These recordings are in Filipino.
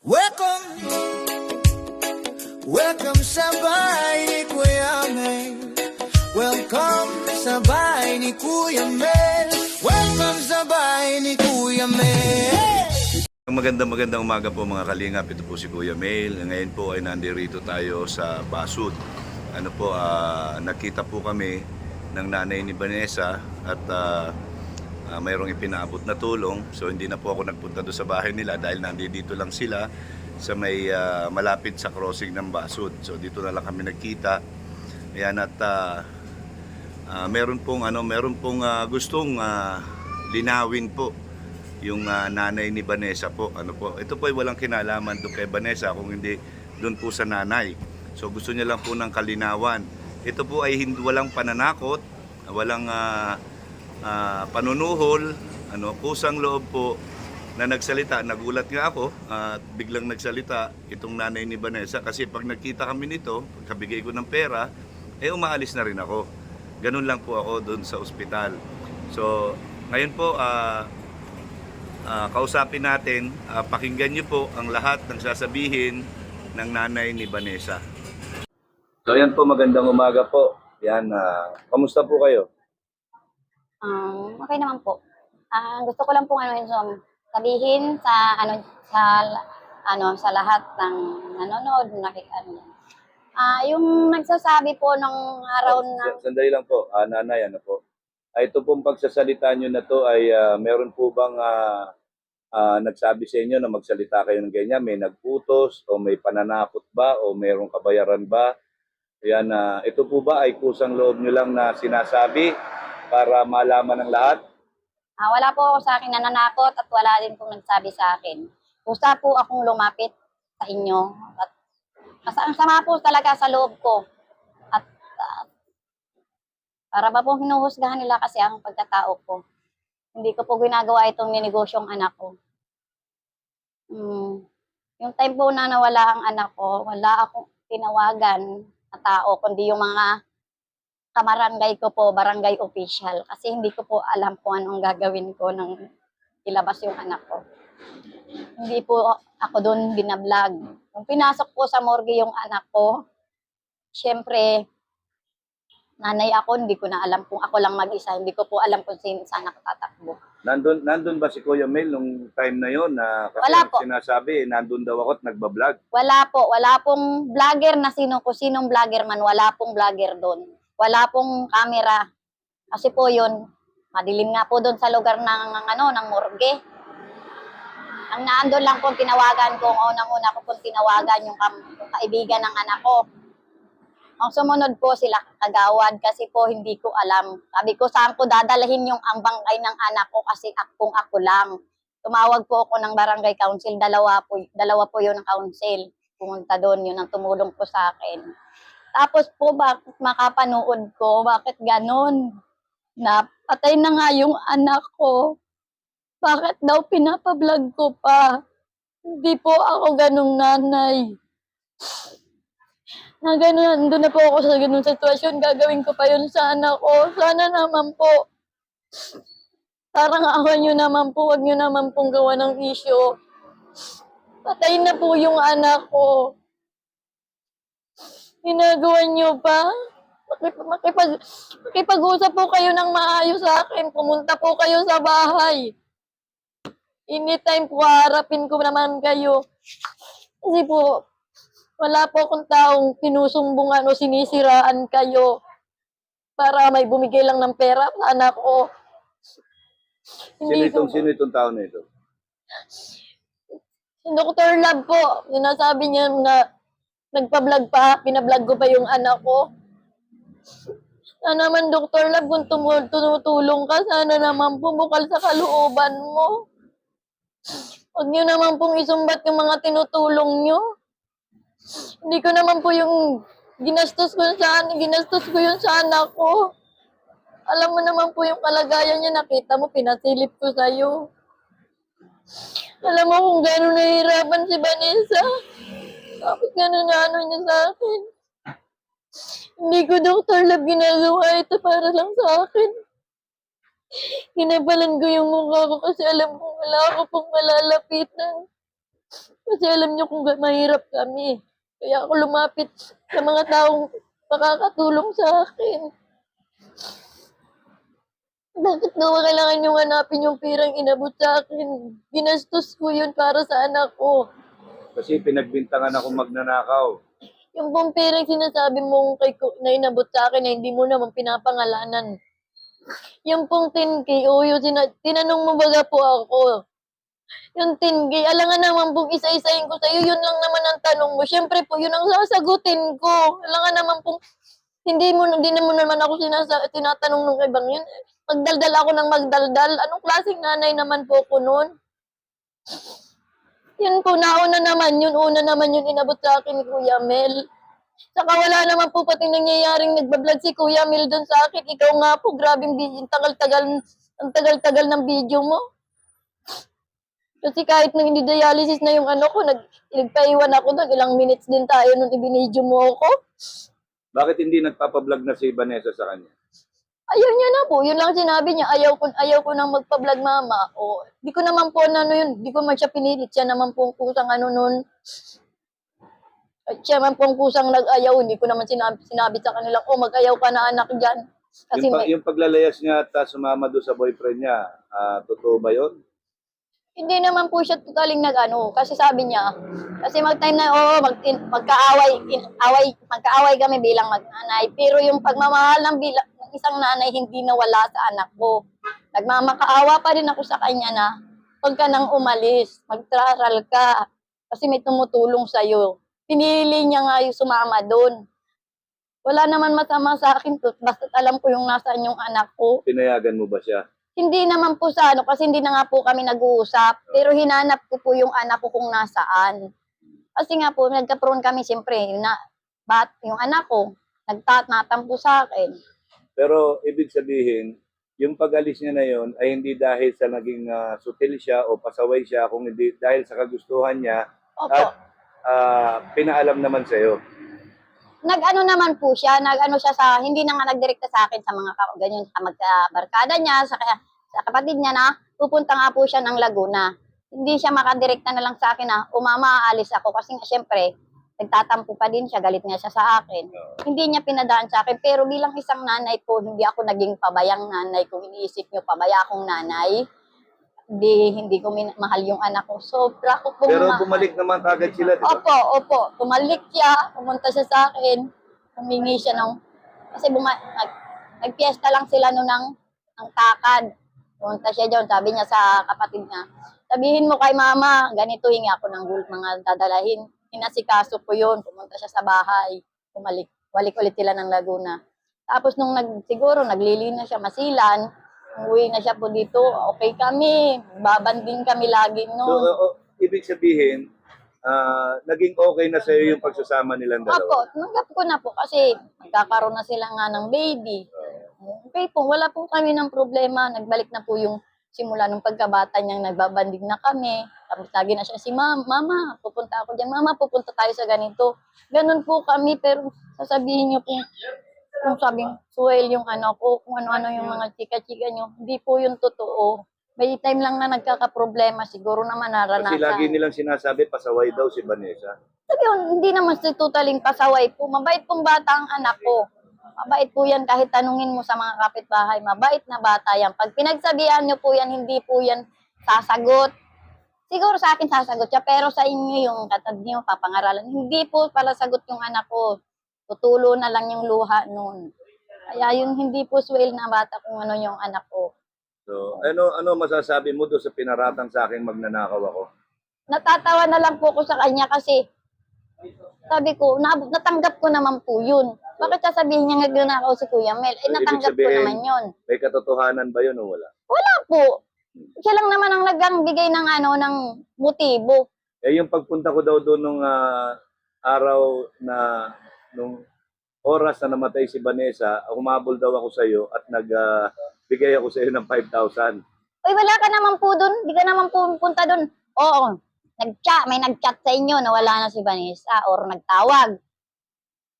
Welcome, welcome sa bahay ni Kuya Mel. Welcome sa bahay ni Kuya Mel. Welcome sa bahay ni Kuya Mel. Magandang umaga po mga kalingap. Ito po si Kuya Mel. Ngayon po ay nandirito tayo sa Basud. Nakita po kami ng nanay ni Vanessa at mayroong ipinaabot na tulong. So hindi na po ako nagpunta doon sa bahay nila dahil nandito lang sila sa may malapit sa crossing ng Basud. So dito na lang kami nagkita. Ayan, at meron pong gustong linawin po yung nanay ni Vanessa po. Ito po ay walang kinalaman doon kay Vanessa kung hindi doon po sa nanay. So gusto niya lang po ng kalinawan. Ito po ay walang pananakot, walang panunuhol, kusang loob po na nagsalita. Nagulat nga ako at biglang nagsalita itong nanay ni Vanessa kasi pag nagkita kami nito, pagkabigay ko ng pera, umaalis na rin ako. Ganun lang po ako doon sa ospital. So ngayon po kausapin natin, pakinggan niyo po ang lahat ng sasabihin ng nanay ni Vanessa. So yan po, magandang umaga po. Yan, kamusta po kayo? Okay naman po. Gusto ko lang pong sabihin sa lahat ng nanonood, yung nagsasabi po nung araw na Sandali lang po, nanay, ito pong pagsasalita nyo na to ay meron po bang nagsabi sa inyo na magsalita kayo ng ganyan? May nagputos o may pananakot ba o mayroong kabayaran ba? Yan, ito po ba ay kusang loob nyo lang na sinasabi para malaman ng lahat? wala po ako sa akin nananakot at wala din pong nagsabi sa akin. Kusa po akong lumapit sa inyo. At ang sama po talaga sa loob ko. At para ba pong hinuhusgahan nila kasi ang pagkatao ko. Hindi ko po ginagawa itong ninegosyong anak ko. Yung time po na nawala ang anak ko, wala akong tinawagan na tao, kundi yung mga kamarangay ko po, barangay official. Kasi hindi ko po alam kung anong gagawin ko nang ilabas yung anak ko. Hindi po ako doon binablog. Nung pinasok po sa morgue yung anak ko, syempre, nanay ako, hindi ko na alam kung ako lang mag-isa. Hindi ko po alam kung sino sana tatakbo. Nandun ba si Kuya Mel nung time na yon na kasi Wala po. sinasabi, nandun daw ako at nagbablog? Wala po. Wala pong vlogger na kung sinong vlogger man, wala pong vlogger doon. Wala pong camera. Kasi po yun, madilim nga po doon sa lugar ng morgue. Ang naandun lang po tinawagan ko, unang-una ko pong tinawagan yung kaibigan ng anak ko. Ang sumunod po sila kagawad kasi po hindi ko alam. Sabi ko, saan ko dadalahin yung ang bangkay ng anak ko kasi kung ako lang. Tumawag po ako ng barangay council, dalawa po yun ng council. Pumunta doon, yun ang tumulong po sa akin. Tapos po, bakit makapanood ko? Bakit ganon? Napatay na nga yung anak ko. Bakit daw pinapablog ko pa? Hindi po ako ganong nanay. Na gano'n, doon na po ako sa ganung sitwasyon, gagawin ko pa yun sa anak ko. Sana naman po, parang awan nyo naman po, huwag nyo naman pong gawa ng issue. Patayin na po yung anak ko. Ginagawa nyo pa? Makipag-usap po kayo ng maayos sa akin. Pumunta po kayo sa bahay. Anytime po, harapin ko naman kayo. Kasi po, wala po akong taong sinusumbungan o sinisiraan kayo para may bumigay lang ng pera sa anak ko. Sino itong tao na ito? Si Dr. Love po, sinasabi niya na nagpa-vlog pa, pina-vlog ko pa yung anak ko. Sana naman, Dr. Love, kung tumutulong ka, sana naman po bukal sa kalooban mo. Huwag niyo naman pong isumbat yung mga tinutulong niyo. Hindi ko naman po yung ginastos ko yun sa anak ko. Alam mo naman po yung kalagayan niya, nakita mo, pinasilip ko sa'yo. Alam mo kung gano'n nahihirapan si Vanessa. Tapos gano'n niya sa akin. Hindi ko, Dr. Love, ginagawa ito para lang sa akin. Ginabalan ko yung mukha ko kasi alam kong wala ako pong malalapitan. Kasi alam niyo kung mahirap kami. Kaya ako lumapit sa mga taong makakatulong sa akin. Bakit daw kailangan niyong hanapin yung pirang inabot sa akin? Ginastos ko yun para sa anak ko. Kasi pinagbintangan ako magnanakaw. Yung pong pirang sinasabi mong na inabot sa akin na hindi mo naman pinapangalanan. Yung pong 10K, yung tinanong mo baga po ako. Yung 10K, alangan naman pong isa-isahin ko sa'yo, yun lang naman ang tanong mo. Siyempre po, yun ang sasagutin ko. Alangan naman pong, hindi mo naman ako tinatanong nung ibang yun. Magdaldal ako ng magdaldal. Anong klaseng nanay naman po ko nun? Yun po, una naman yun inabot sa akin ni Kuya Mel. Saka wala naman po pati nangyayaring nagbablog si Kuya Mel doon sa akin. Ikaw nga po, grabing ang tagal-tagal ng video mo. Kasi kahit nang dialysis na yung ano ko, nagpaiwan ako doon. Ilang minutes din tayo nung ibinidyo mo ako. Bakit hindi nagpapablog na si Vanessa sa kanya? Ayaw niya na po. Yun lang sinabi niya. Ayaw ko nang magpa-vlog, mama. O, di ko naman po yun. Di ko man siya pinilit. Siya naman po ang kusang nun. At siya naman po ang kusang nag-ayaw. Hindi ko naman sinabi sa kanila, mag-ayaw ka na anak dyan. Kasi Yung paglalayas niya at sumama doon sa boyfriend niya, totoo ba yun? hindi naman po siya totaling kasi sabi niya, kasi mag-time na, magkaaway kami bilang mag-nanay. Pero yung pagmamahal ng isang nanay, hindi nawala sa anak ko. Nagmamakaawa pa rin ako sa kanya na, pag ka nang umalis, mag-traral ka, kasi may tumutulong sa'yo. Pinili niya nga yung sumama doon. Wala naman masama sa akin to, basta alam ko yung nasaan yung anak ko. Pinayagan mo ba siya? Hindi naman po sa kasi hindi na nga po kami nag-uusap. Pero hinanap ko po yung anak ko kung nasaan. Kasi nga po, nagkaproon kami siyempre, yung anak ko, natampo sa akin. Pero ibig sabihin, yung pag-alis niya na yon ay hindi dahil sa naging sutil siya o pasaway siya, kung hindi dahil sa kagustuhan niya. Opo. At pinaalam naman sa'yo. Nag-ano naman po siya, hindi na nga nagdirekta sa akin sa mga ganyan, sa magkabarkada niya, sa kapatid niya na pupunta nga po siya ng Laguna. Hindi siya makadirekta na lang sa akin na, mama, aalis ako. Kasi nga, syempre, nagtatampo pa din siya, galit nga siya sa akin. Hindi niya pinadaan sa akin, pero bilang isang nanay po, hindi ako naging pabayang nanay. Kung iniisip niyo, pabaya akong nanay, hindi ko mahal yung anak ko. Sobra ko pong Pero mahal. bumalik naman agad sila, di ba? Opo. Bumalik siya, pumunta siya sa akin, humingi siya kasi nagpiesta lang sila ng takad. Pumunta siya doon, sabi niya sa kapatid niya, sabihin mo kay mama, ganito hingi ako ng mga dadalahin. Inasikaso ko yun, pumunta siya sa bahay, balik ulit sila ng Laguna. Tapos nung siguro naglilin na siya masilan, umuwi na siya po dito, okay kami, babanding kami lagi noon. So, ibig sabihin, naging okay na sa'yo yung pagsasama nilang dalawa? Opo, tanggap ko na po kasi magkakaroon na sila nga ng baby. Okay po, wala po kami ng problema. Nagbalik na po yung simula nung pagkabata niyang nagbabanding na kami. Tapos lagi na siya mama, pupunta ako dyan. Mama, pupunta tayo sa ganito. Ganun po kami, pero sasabihin niyo kung sabing suwel yung ko, kung ano-ano yung mga chika-chika niyo, hindi po yung totoo. May time lang na nagkakaproblema, siguro naman naranasan. Kasi lagi nilang sinasabi, pasaway daw si Vanessa. Sabi yun, hindi naman si totaling pasaway po. Mabait pong bata ang anak ko. Mabait po yan kahit tanungin mo sa mga kapitbahay. Mabait na bata yan. Pag pinagsabihan niyo po yan, hindi po yan sasagot. Siguro sa akin sasagot siya, pero sa inyo yung katad niyo, papangaralan. Hindi po pala sagot yung anak ko. Tutulo na lang yung luha noon. Kaya yung hindi po swell na bata kung ano yung anak ko. So, ano masasabi mo doon sa pinaratang sa akin magnanakaw ako? Natatawa na lang po ko sa kanya kasi sabi ko, natanggap ko naman po yun. Bakit sasabihin niya nagnanakaw si Kuya Mel? Natanggap ko naman yun. May katotohanan ba yun o wala? Wala po. Siya lang naman ang nagbigay ng ng motibo. Yung pagpunta ko daw doon nung araw na nung oras na namatay si Vanessa, humabol daw ako sa iyo at nagbigay ako sa iyo ng 5,000. Uy, wala ka naman po doon. Hindi ka naman po punta doon. Oo, may nag-chat sa inyo na wala na si Vanessa or nagtawag.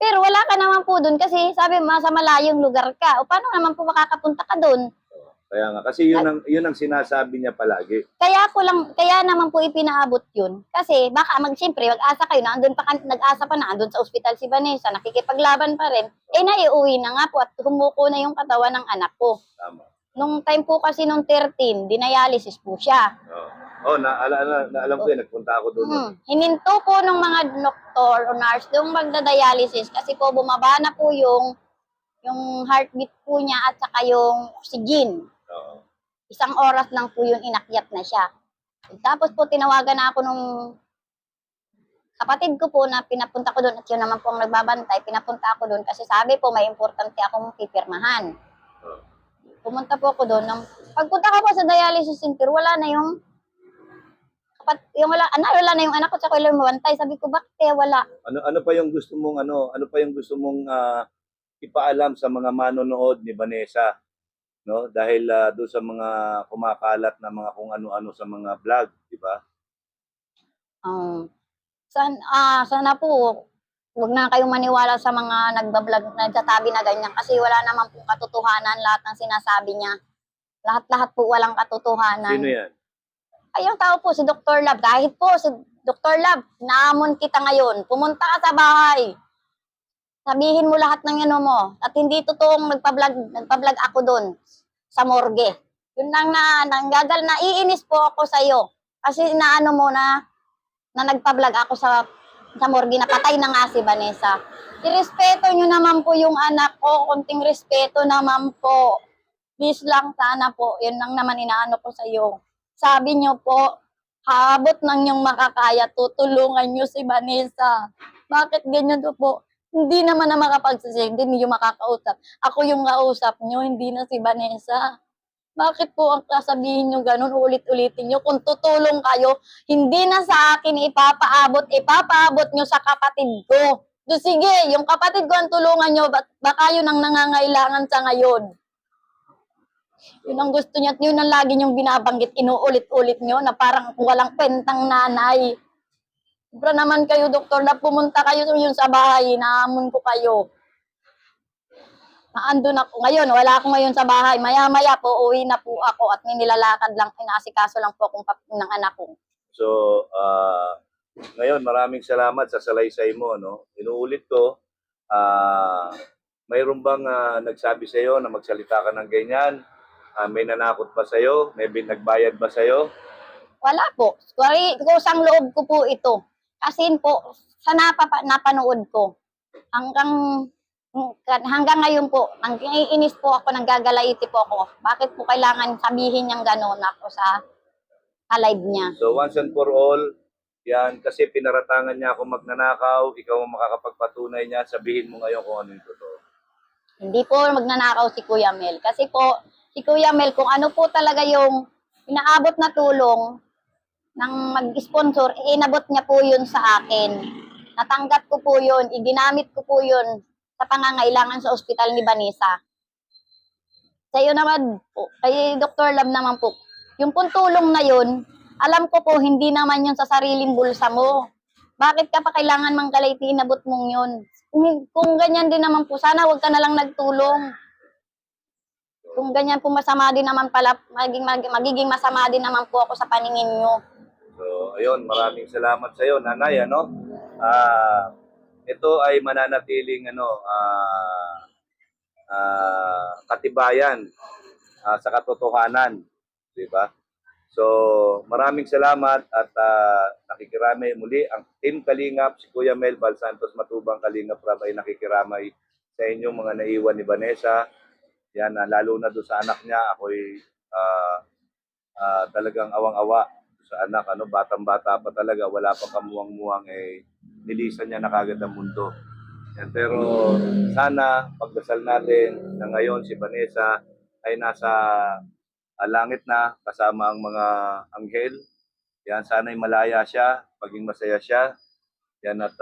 Pero wala ka naman po doon kasi sabi mo sa malayong lugar ka. O paano naman po makakapunta ka doon? Kaya nga, kasi yun ang sinasabi niya palagi. Kaya naman po ipinaabot yun. Kasi baka siyempre, mag-asa kayo, nag-asa pa na, andun sa ospital si Vanessa, nakikipaglaban pa rin. naiuwi na nga po at humuko na yung katawan ng anak ko. Tama. Nung time po kasi nung 13, dinialysis po siya. Alam ko yun, nagpunta ako doon. Hininto po ng mga doktor o nurse yung magda-dialysis kasi po bumaba na po yung heartbeat po niya at saka yung oxygen. Oo. Isang oras lang po yun, inakyat na siya. Tapos po tinawagan na ako nung kapatid ko po na pinapunta ko doon at yun naman po ang nagbabantay, pinapunta ako doon kasi sabi po may importante akong pipirmahan. Pumunta po ako doon. Pagpunta ko po sa dialysis center, wala na yung wala na yung anak ko sa yung mabantay. Sabi ko, bakit kaya wala? Ano pa yung gusto mong ipaalam sa mga manonood ni Vanessa, no? Dahil doon sa mga kumakalat na mga kung ano-ano sa mga vlog, di ba? Sana po huwag na kayong maniwala sa mga nagbablog, nagsasabi na ganyan kasi wala naman po katotohanan lahat ng sinasabi niya. Lahat-lahat po walang katotohanan. Sino yan? Ay, yung tao po, si Dr. Love. Kahit po, si Dr. Love, naamon kita ngayon. Pumunta ka sa bahay. Sabihin mo lahat ng ano mo. At hindi totoong nagpa-vlog ako doon sa morgue. Yun lang naiinis po ako sa iyo. Kasi inaano mo na nagpa-vlog ako sa morgue na patay na nga si Vanessa. Irespeto nyo naman po yung anak ko. Konting respeto naman po. Please lang sana po. Yun lang naman inaano ko sa iyo. Sabi nyo po, habot ng yung makakaya, tutulungan nyo si Vanessa. Bakit ganyan po? Hindi naman na makapagsisig, hindi nyo makakausap. Ako yung kausap nyo, hindi na si Vanessa. Bakit po ang sasabihin nyo ganun, ulit-ulitin nyo? Kung tutulong kayo, hindi na sa akin ipapaabot nyo sa kapatid ko. So sige, yung kapatid ko ang tulungan nyo, baka yun ang nangangailangan sa ngayon. Yun ang gusto niya at yun ang lagi niyong binabanggit, inuulit-ulit niyo na parang walang kwentang nanay. Sobra naman kayo, doktor, na pumunta kayo yun sa bahay, naamon ko kayo. Naandun ako. Ngayon, wala ako ngayon sa bahay. Maya-maya po, uwi na po ako at may nilalakad lang, inaasikaso lang po akong ng anak ko. So, ngayon, maraming salamat sa salaysay mo, no? Inuulit ko, mayroon bang nagsabi sa iyo na magsalita ka ng ganyan? May nanakot ba sa'yo? May nagbayad ba sa'yo? Wala po. Kusang loob ko po ito. Kasi po, sa napanood ko, hanggang ngayon po, naiinis po ako, nanggagalaiti po ako. Bakit po kailangan sabihin niyang gano'n ako sa live niya? So once and for all, yan, kasi pinaratangan niya ako magnanakaw, ikaw ang makakapagpatunay niya, sabihin mo ngayon kung ano yung totoo. Hindi po magnanakaw si Kuya Mel. Kasi po, si Kuya Mel, kung ano po talaga yung inaabot na tulong ng mag-sponsor, inabot niya po yun sa akin. Natanggap ko po yun, iginamit ko po yun sa pangangailangan sa ospital ni Vanessa. Sa iyo naman po, kay Dr. Love naman po, yung pong tulong na yun, alam ko po, hindi naman yun sa sariling bulsa mo. Bakit ka pa kailangan mangkalaiti, inabot mong yun? Kung ganyan din naman po, sana wag ka na lang nagtulong. Kung ganyan po masama din naman pala, magiging masama din naman po ako sa paningin nyo. So, ayun, maraming salamat sa iyo, nanay, ano? Ito ay mananatiling katibayan sa katotohanan, di ba? So, maraming salamat at nakikiramay muli ang Team Kalingap, si Kuya Mel Val Santos Matubang Kalingap Rab ay nakikiramay sa inyong mga naiwan ni Vanessa. Yan, lalo na doon sa anak niya, ako'y talagang awang-awa sa anak, batang-bata pa talaga, wala pa kamuwang-muwang, nilisan niya na kagad ang mundo. Yan, pero sana pagdasal natin na ngayon si Vanessa ay nasa langit na kasama ang mga anghel. Yan, sana'y malaya siya, maging masaya siya. Yan, at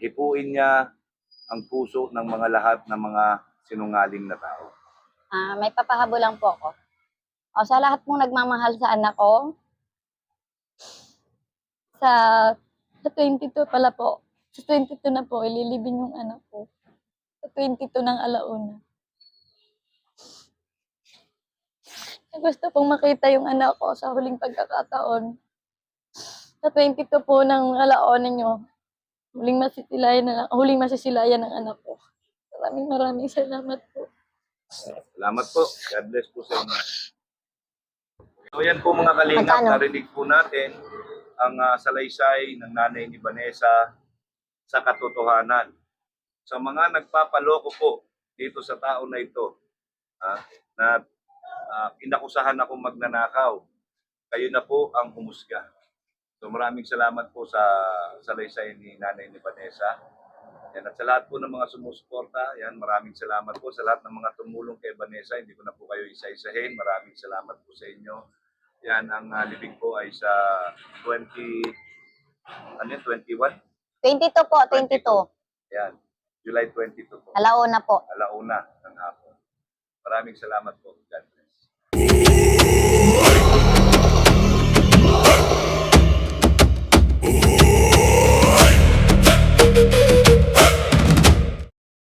hipuin niya ang puso ng mga lahat ng mga sinungaling na tao. May papahabol lang po ako. Sa lahat pong nagmamahal sa anak ko, sa 22 pala po, sa 22 na po, ililibing yung anak ko. Sa 22 ng alauna. Gusto pong makita yung anak ko sa huling pagkakataon. Sa 22 po ng alaonan nyo, huling masisilayan ng anak ko. Maraming salamat po. Salamat po. God bless po sa inyo. So yan po mga kalingap, Magkano? narinig po natin ang salaysay ng nanay ni Vanessa sa katotohanan. Sa mga nagpapaloko po dito sa tao na ito, na inakusahan akong magnanakaw, kayo na po ang humusga. So maraming salamat po sa salaysay ni nanay ni Vanessa. Yan, at sa lahat po ng mga sumusuporta, yan, maraming salamat po sa lahat ng mga tumulong kay Vanessa. Hindi ko na po kayo isa-isahin. Maraming salamat po sa inyo. Yan, ang libing po ay sa 21? 22 po, 22. Yan, July 22 po. Alauna po. Alauna ng hapon. Maraming salamat po. God bless.